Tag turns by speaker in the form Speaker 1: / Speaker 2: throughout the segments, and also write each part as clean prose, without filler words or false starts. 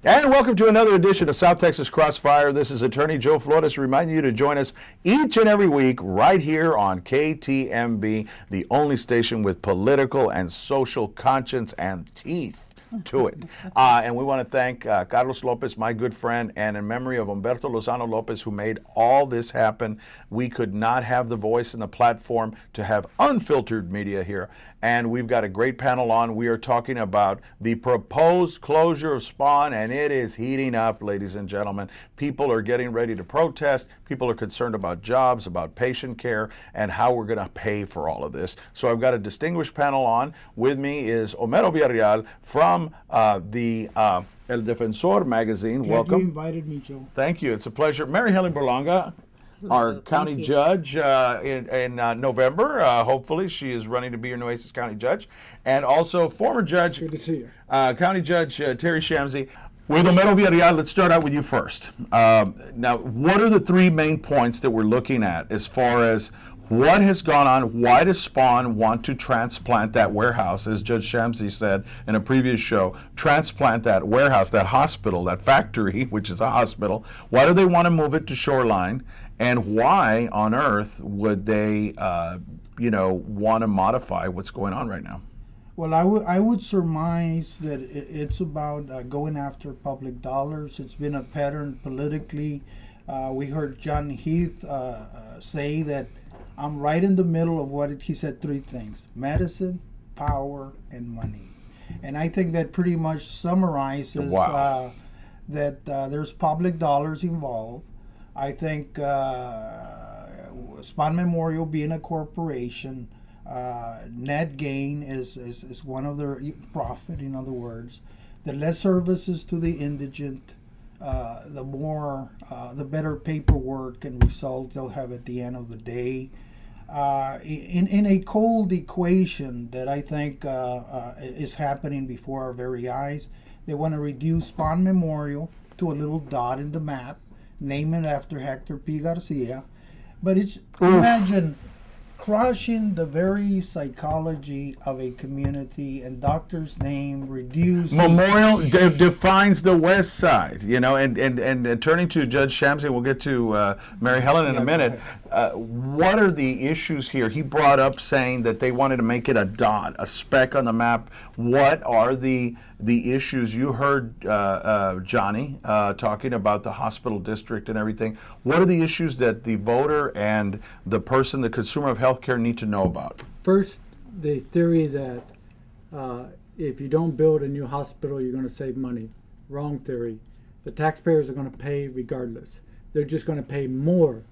Speaker 1: And welcome to another edition of South Texas Crossfire. This is Attorney Joe Flores reminding you to join us each and every week right here on KTMB, the only station with political and social conscience and teeth to it. And we want to thank Carlos Lopez, my good friend, and in memory of Humberto Lozano Lopez, who made all this happen. We could not have the voice and the platform to have unfiltered media here. And we've got a great panel on. We are talking about the proposed closure of Spawn, and it is heating up, ladies and gentlemen. People are getting ready to protest. People are concerned about jobs, about patient care, and how we're going to pay for all of this. So I've got a distinguished panel on. With me is Homero Villarreal from the El Defensor magazine. Welcome.
Speaker 2: You invited me, Joe.
Speaker 1: Thank you. It's a pleasure. Mary Helen Berlanga, our county judge in November. Hopefully, she is running to be your Nueces County judge. And also former judge,
Speaker 2: Good to see you.
Speaker 1: County Judge Terry Shamsie. With Homero Villarreal, let's start out with you first. Now, what are the three main points that we're looking at as far as what has gone on? Why does Spawn want to transplant that warehouse, as Judge Shamsie said in a previous show, transplant that warehouse, that hospital, that factory, which is a hospital? Why do they want to move it to Shoreline? And why on earth would they, want to modify what's going on right now?
Speaker 2: Well, I would surmise that it's about going after public dollars. It's been a pattern politically. We heard John Heath say that I'm right in the middle of what he said: three things: medicine, power, and money. And I think that pretty much summarizes that there's public dollars involved. I think Spawn Memorial being a corporation, net gain is one of their profit. In other words, the less services to the indigent, the better paperwork and results they'll have at the end of the day. In a cold equation that I think is happening before our very eyes, they want to reduce Spawn Memorial to a little dot in the map, name it after Hector P. Garcia. But imagine crushing the very psychology of a community and doctor's name, reduce
Speaker 1: Memorial defines the West Side, and turning to Judge Shamsie, we'll get to Mary Helen in a minute. What are the issues here? He brought up saying that they wanted to make it a dot, a speck on the map. What are the issues? You heard Johnny talking about the hospital district and everything. What are the issues that the voter and the person, the consumer of healthcare, need to know about?
Speaker 3: First, the theory that if you don't build a new hospital, you're going to save money. Wrong theory. The taxpayers are going to pay regardless. They're just going to pay more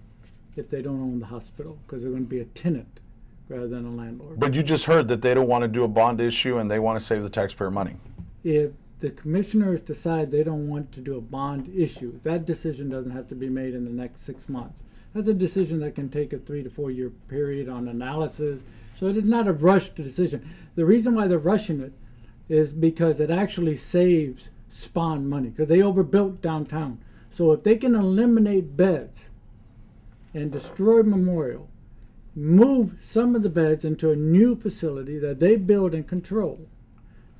Speaker 3: if they don't own the hospital because they're going to be a tenant rather than a landlord.
Speaker 1: But you just heard that they don't want to do a bond issue and they want to save the taxpayer money.
Speaker 3: If the commissioners decide they don't want to do a bond issue, that decision doesn't have to be made in the next 6 months. That's a decision that can take a 3 to 4 year period on analysis. So it is not a rushed decision. The reason why they're rushing it is because it actually saves Spawn money because they overbuilt downtown. So if they can eliminate beds and destroy Memorial, move some of the beds into a new facility that they build and control,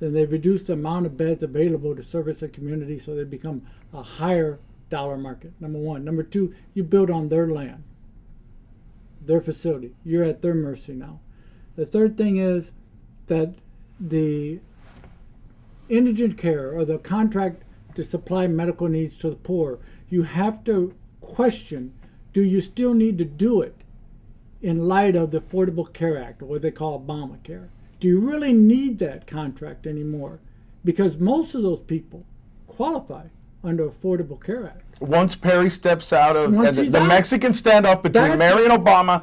Speaker 3: then they reduce the amount of beds available to service a community so they become a higher dollar market, number one. Number two, you build on their land, their facility. You're at their mercy now. The third thing is that the indigent care or the contract to supply medical needs to the poor, you have to question, do you still need to do it in light of the Affordable Care Act, or what they call Obamacare? Do you really need that contract anymore? Because most of those people qualify under Affordable Care Act.
Speaker 1: Once Perry steps out of the
Speaker 3: out.
Speaker 1: Mexican standoff between Mary and Obama,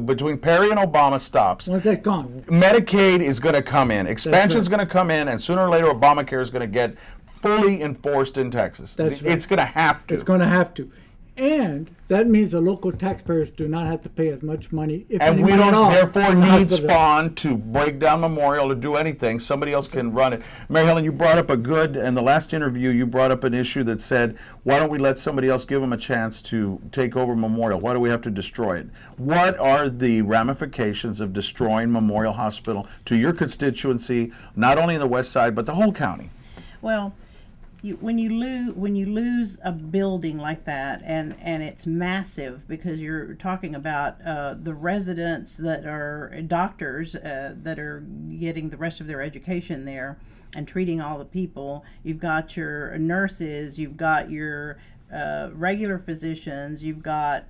Speaker 1: between Perry and Obama stops.
Speaker 3: Once that's gone,
Speaker 1: Medicaid is going to come in. Expansion is going to come in, and sooner or later, Obamacare is going to get fully enforced in Texas.
Speaker 3: That's right.
Speaker 1: It's going to have to.
Speaker 3: It's going to have to. And that means the local taxpayers do not have to pay as much money, if
Speaker 1: and
Speaker 3: any
Speaker 1: we
Speaker 3: money
Speaker 1: don't
Speaker 3: at all,
Speaker 1: therefore
Speaker 3: in the
Speaker 1: need
Speaker 3: hospital.
Speaker 1: Spawn to break down Memorial or do anything. Somebody else can run it. Mary Helen, you brought up in the last interview, you brought up an issue that said, why don't we let somebody else give them a chance to take over Memorial? Why do we have to destroy it? What are the ramifications of destroying Memorial Hospital to your constituency, not only in the West Side, but the whole county?
Speaker 4: Well, when you lose a building like that, and it's massive, because you're talking about the residents that are doctors that are getting the rest of their education there and treating all the people. You've got your nurses, you've got your regular physicians, you've got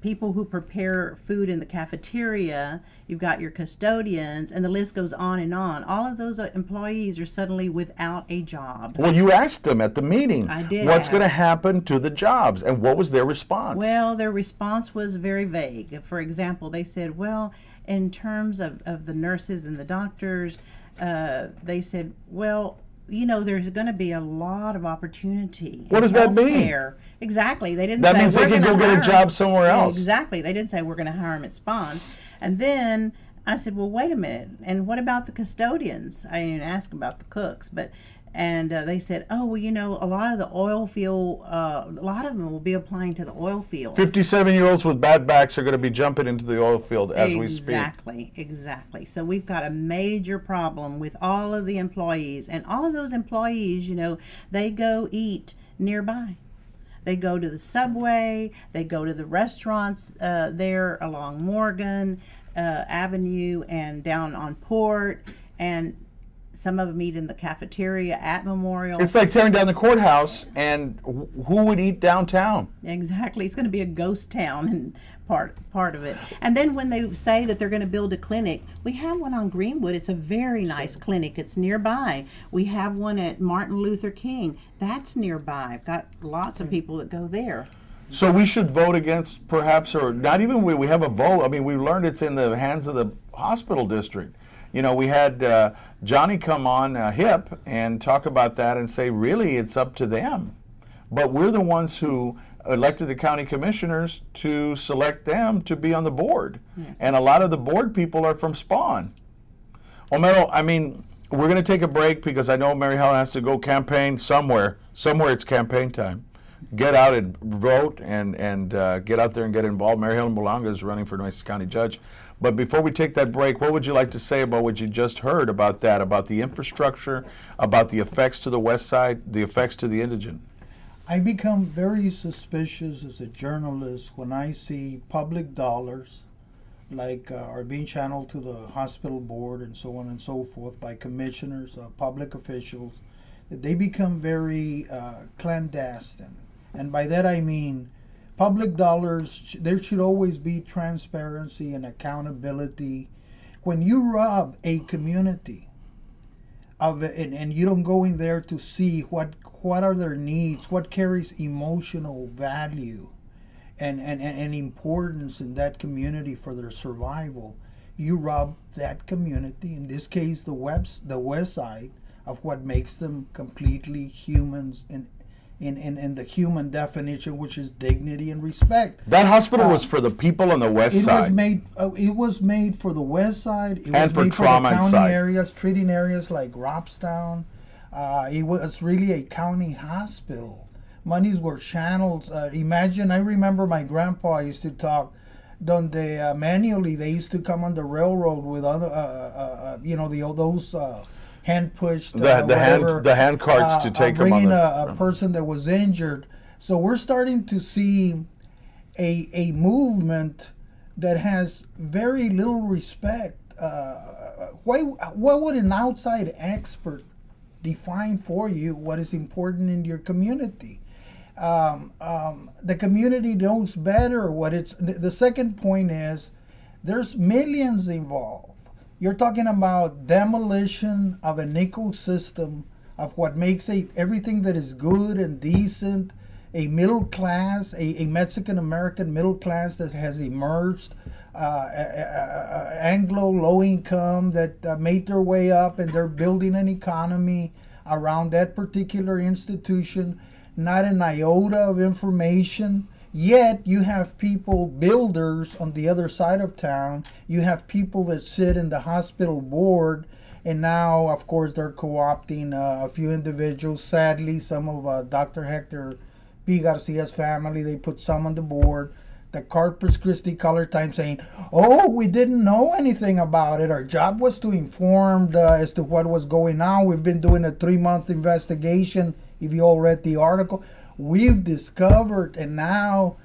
Speaker 4: people who prepare food in the cafeteria, you've got your custodians, and the list goes on and on. All of those employees are suddenly without a job.
Speaker 1: Well, you asked them at the meeting,
Speaker 4: I did
Speaker 1: what's going to
Speaker 4: ask.
Speaker 1: happen to the jobs, and what was their response?
Speaker 4: Well, their response was very vague. For example, they said, well, in terms of the nurses and the doctors, they said, well, you know, there's going to be a lot of opportunity.
Speaker 1: What does that mean?
Speaker 4: Healthcare. Exactly. They didn't
Speaker 1: That
Speaker 4: say
Speaker 1: means they
Speaker 4: we're
Speaker 1: can
Speaker 4: gonna
Speaker 1: go get a
Speaker 4: hire
Speaker 1: job
Speaker 4: 'em.
Speaker 1: somewhere
Speaker 4: Yeah,
Speaker 1: else.
Speaker 4: exactly. They didn't say we're going to hire them at Spawn. And then I said, well, wait a minute. And what about the custodians? I didn't ask about the cooks, and they said, oh, well, you know, a lot of the oil field, a lot of them will be applying to the oil field.
Speaker 1: 57-year-olds with bad backs are going to be jumping into the oil field as we speak.
Speaker 4: Exactly. So we've got a major problem with all of the employees, and all of those employees, you know, they go eat nearby. They go to the Subway, they go to the restaurants there along Morgan Avenue and down on Port, and some of them eat in the cafeteria at Memorial.
Speaker 1: It's like tearing down the courthouse, and who would eat downtown?
Speaker 4: Exactly. It's going to be a ghost town, and part of it. And then when they say that they're going to build a clinic, we have one on Greenwood. It's a very nice clinic. It's nearby. We have one at Martin Luther King. That's nearby. I've got lots of people that go there.
Speaker 1: So we should vote against, perhaps, or not even we have a vote. I mean, we learned it's in the hands of the hospital district. You know, we had Johnny come on HIP and talk about that and say, really, it's up to them. But we're the ones who elected the county commissioners to select them to be on the board.
Speaker 4: Yes.
Speaker 1: And a lot of the board people are from Spawn. Homero, I mean, we're going to take a break because I know Mary Helen has to go campaign somewhere. Somewhere it's campaign time. Get out and vote and get out there and get involved. Mary Helen Berlanga is running for Nueces County Judge. But before we take that break, what would you like to say about what you just heard about that, about the infrastructure, about the effects to the west side, the effects to the indigent?
Speaker 2: I become very suspicious as a journalist when I see public dollars like are being channeled to the hospital board and so on and so forth by commissioners, public officials. They become very clandestine. And by that I mean public dollars, there should always be transparency and accountability. When you rob a community of it, and you don't go in there to see what are their needs, what carries emotional value and importance in that community for their survival, you rob that community, in this case the west side, of what makes them completely humans in the human definition, which is dignity and respect.
Speaker 1: That hospital was for the people on the west side.
Speaker 2: It was made for the west side. It
Speaker 1: And
Speaker 2: was
Speaker 1: for
Speaker 2: made
Speaker 1: trauma
Speaker 2: for the county
Speaker 1: side.
Speaker 2: areas, treating areas like Robstown. It was really a county hospital. Monies were channeled. I remember my grandpa used to talk. Donde manually they used to come on the railroad with other, those hand pushed
Speaker 1: the hand carts to take them on
Speaker 2: bringing
Speaker 1: the
Speaker 2: a person that was injured. So we're starting to see a movement that has very little respect. What would an outside expert define for you what is important in your community? The community knows better what it's. The second point is there's millions involved. You're talking about demolition of an ecosystem of what makes everything that is good and decent, a middle class, a Mexican American middle class that has emerged, Anglo low income that made their way up, and they're building an economy around that particular institution. Not an iota of information. Yet you have people, builders on the other side of town. You have people that sit in the hospital board, and now, of course, they're co-opting a few individuals. Sadly, some of Dr. Hector P. Garcia's family, they put some on the board the Corpus Christi color time saying, oh, we didn't know anything about it. Our job was to inform as to what was going on. We've been doing a 3-month investigation. If you all read the article, we've discovered, and now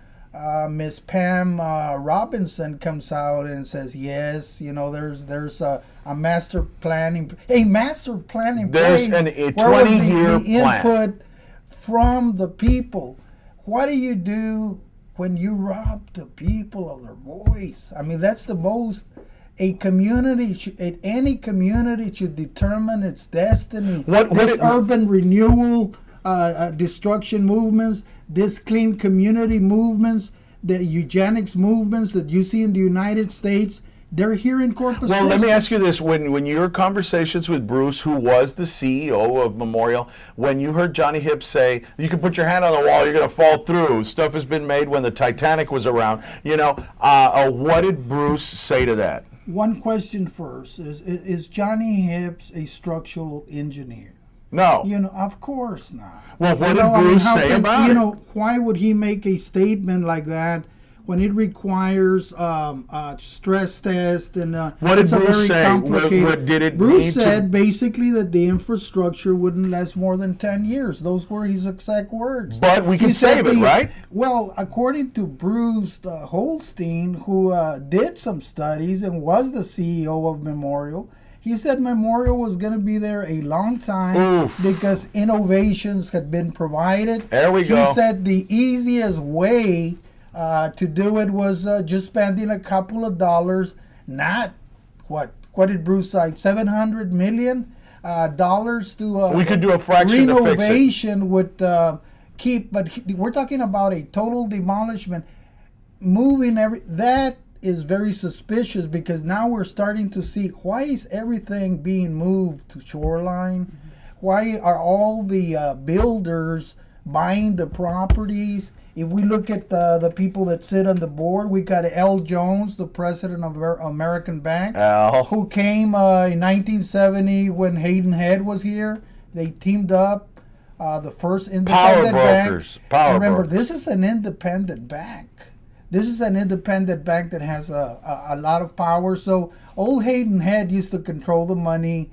Speaker 2: Miss Pam Robinson comes out and says, yes, there's a master planning,
Speaker 1: There's
Speaker 2: place
Speaker 1: a
Speaker 2: where was
Speaker 1: 20-year
Speaker 2: the
Speaker 1: plan.
Speaker 2: input from the people. What do you do when you rob the people of their voice? I mean, that's the most any community should determine its destiny. This urban renewal, destruction movements, this clean community movements, the eugenics movements that you see in the United States, they're here in Corpus Christi.
Speaker 1: Well, let me ask you this. When your conversations with Bruce, who was the CEO of Memorial, when you heard Johnny Hipp say, you can put your hand on the wall, you're going to fall through, stuff has been made when the Titanic was around, what did Bruce say to that?
Speaker 2: One question first. Is Johnny Hips a structural engineer?
Speaker 1: No.
Speaker 2: Of course not.
Speaker 1: Well, what did Bruce say about it?
Speaker 2: Why would he make a statement like that when it requires stress test and
Speaker 1: what did
Speaker 2: it's a
Speaker 1: Bruce
Speaker 2: very
Speaker 1: say?
Speaker 2: complicated.
Speaker 1: What did it
Speaker 2: Bruce
Speaker 1: need
Speaker 2: said basically that the infrastructure wouldn't last more than 10 years. Those were his exact words.
Speaker 1: But we can
Speaker 2: He said
Speaker 1: save it, right?
Speaker 2: Well, according to Bruce Holstein, who did some studies and was the CEO of Memorial, he said Memorial was going to be there a long time because innovations had been provided.
Speaker 1: There we go.
Speaker 2: He said the easiest way to do it was just spending a couple of dollars, not what did Bruce say, $700 million to
Speaker 1: we could do a fraction to fix it.
Speaker 2: Renovation would keep, but we're talking about a total demolishment, moving that is very suspicious because now we're starting to see why is everything being moved to shoreline? Mm-hmm. Why are all the builders buying the properties? If we look at the people that sit on the board, we got L. Jones, the president of American Bank, who came in 1970 when Hayden Head was here. They teamed up, the first independent bank. Remember, this is an independent bank. This is an independent bank that has a lot of power. So old Hayden Head used to control the money.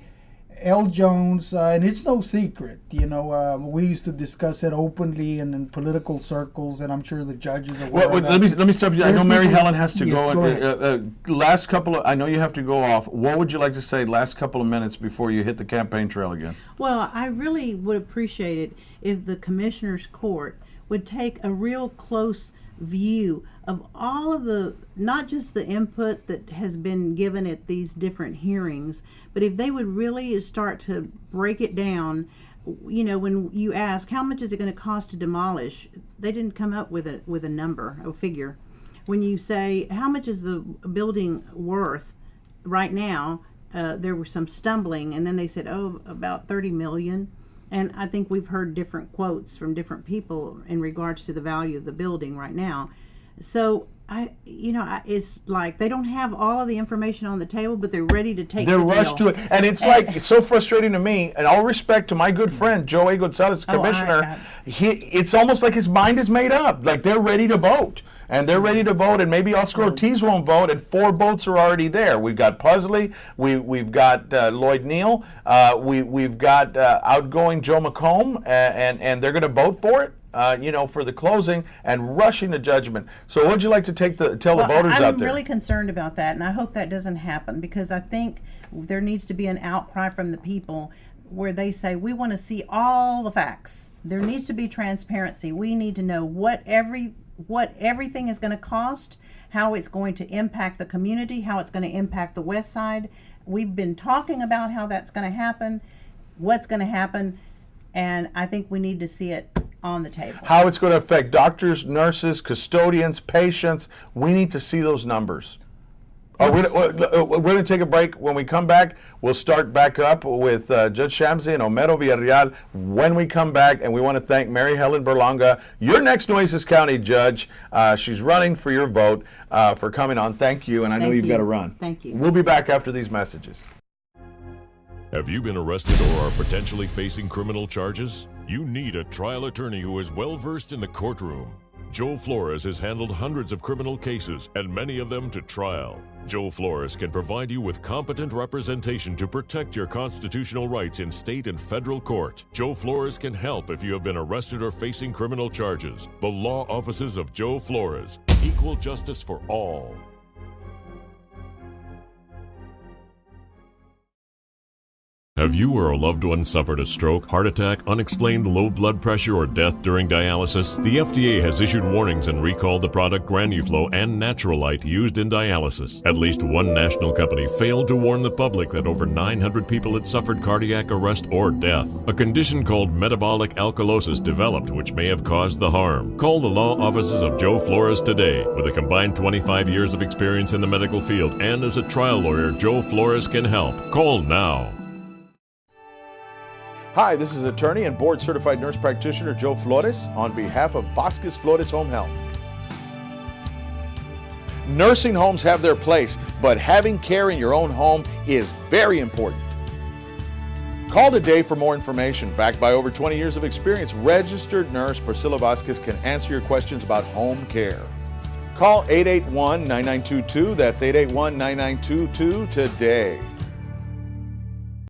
Speaker 2: L. Jones, and it's no secret, we used to discuss it openly and in political circles, and I'm sure the judges are aware of that.
Speaker 1: Let me stop you. I know Mary Helen has to
Speaker 2: Yes,
Speaker 1: go. Last couple of, I know you have to go off. What would you like to say last couple of minutes before you hit the campaign trail again?
Speaker 4: Well, I really would appreciate it if the Commissioner's Court would take a real close view of all of the, not just the input that has been given at these different hearings, but if they would really start to break it down. When you ask how much is it going to cost to demolish, they didn't come up with a number, a figure. When you say how much is the building worth right now, there was some stumbling, and then they said, about 30 million. And I think we've heard different quotes from different people in regards to the value of the building right now. So it's like they don't have all of the information on the table, but they're ready to take. They're
Speaker 1: rushed to it, and it's it's so frustrating to me. And all respect to my good friend Joe A. Gonzalez, commissioner, it's almost like his mind is made up. Like they're ready to vote. And they're ready to vote, and maybe Oscar Ortiz won't vote, and 4 votes are already there. We've got Pusley, we've got Lloyd Neal, we've got outgoing Joe McComb, and they're going to vote for it, for the closing and rushing to judgment. So what would you like to tell the voters out there?
Speaker 4: I'm really concerned about that, and I hope that doesn't happen, because I think there needs to be an outcry from the people where they say, we want to see all the facts. There needs to be transparency. We need to know what everything is going to cost, how it's going to impact the community, how it's going to impact the West Side. We've been talking about how that's going to happen, what's going to happen, and I think we need to see it on the table.
Speaker 1: How it's going to affect doctors, nurses, custodians, patients. We need to see those numbers. We're going to take a break. When we come back, we'll start back up with Judge Shamsie and Homero Villarreal when we come back. And we want to thank Mary Helen Berlanga, your next Nueces County judge. She's running for your vote, for coming on. Thank you. And I know you've got to run.
Speaker 4: Thank you.
Speaker 1: We'll be back after these messages.
Speaker 5: Have you been arrested or are potentially facing criminal charges? You need a trial attorney who is well versed in the courtroom. Joe Flores has handled hundreds of criminal cases and many of them to trial. Joe Flores can provide you with competent representation to protect your constitutional rights in state and federal court. Joe Flores can help if you have been arrested or facing criminal charges. The law offices of Joe Flores. Equal justice for all. Have you or a loved one suffered a stroke, heart attack, unexplained low blood pressure, or death during dialysis? The FDA has issued warnings and recalled the product Granuflo and Naturalite used in dialysis. At least one national company failed to warn the public that over 900 people had suffered cardiac arrest or death. A condition called metabolic alkalosis developed, which may have caused the harm. Call the law offices of Joe Flores today. With a combined 25 years of experience in the medical field and as a trial lawyer, Joe Flores can help. Call now.
Speaker 1: Hi, this is attorney and board-certified nurse practitioner Joe Flores on behalf of Vasquez Flores Home Health. Nursing homes have their place, but having care in your own home is very important. Call today for more information. Backed by over 20 years of experience, registered nurse Priscilla Vasquez can answer your questions about home care. Call 881-9922, that's 881-9922 today.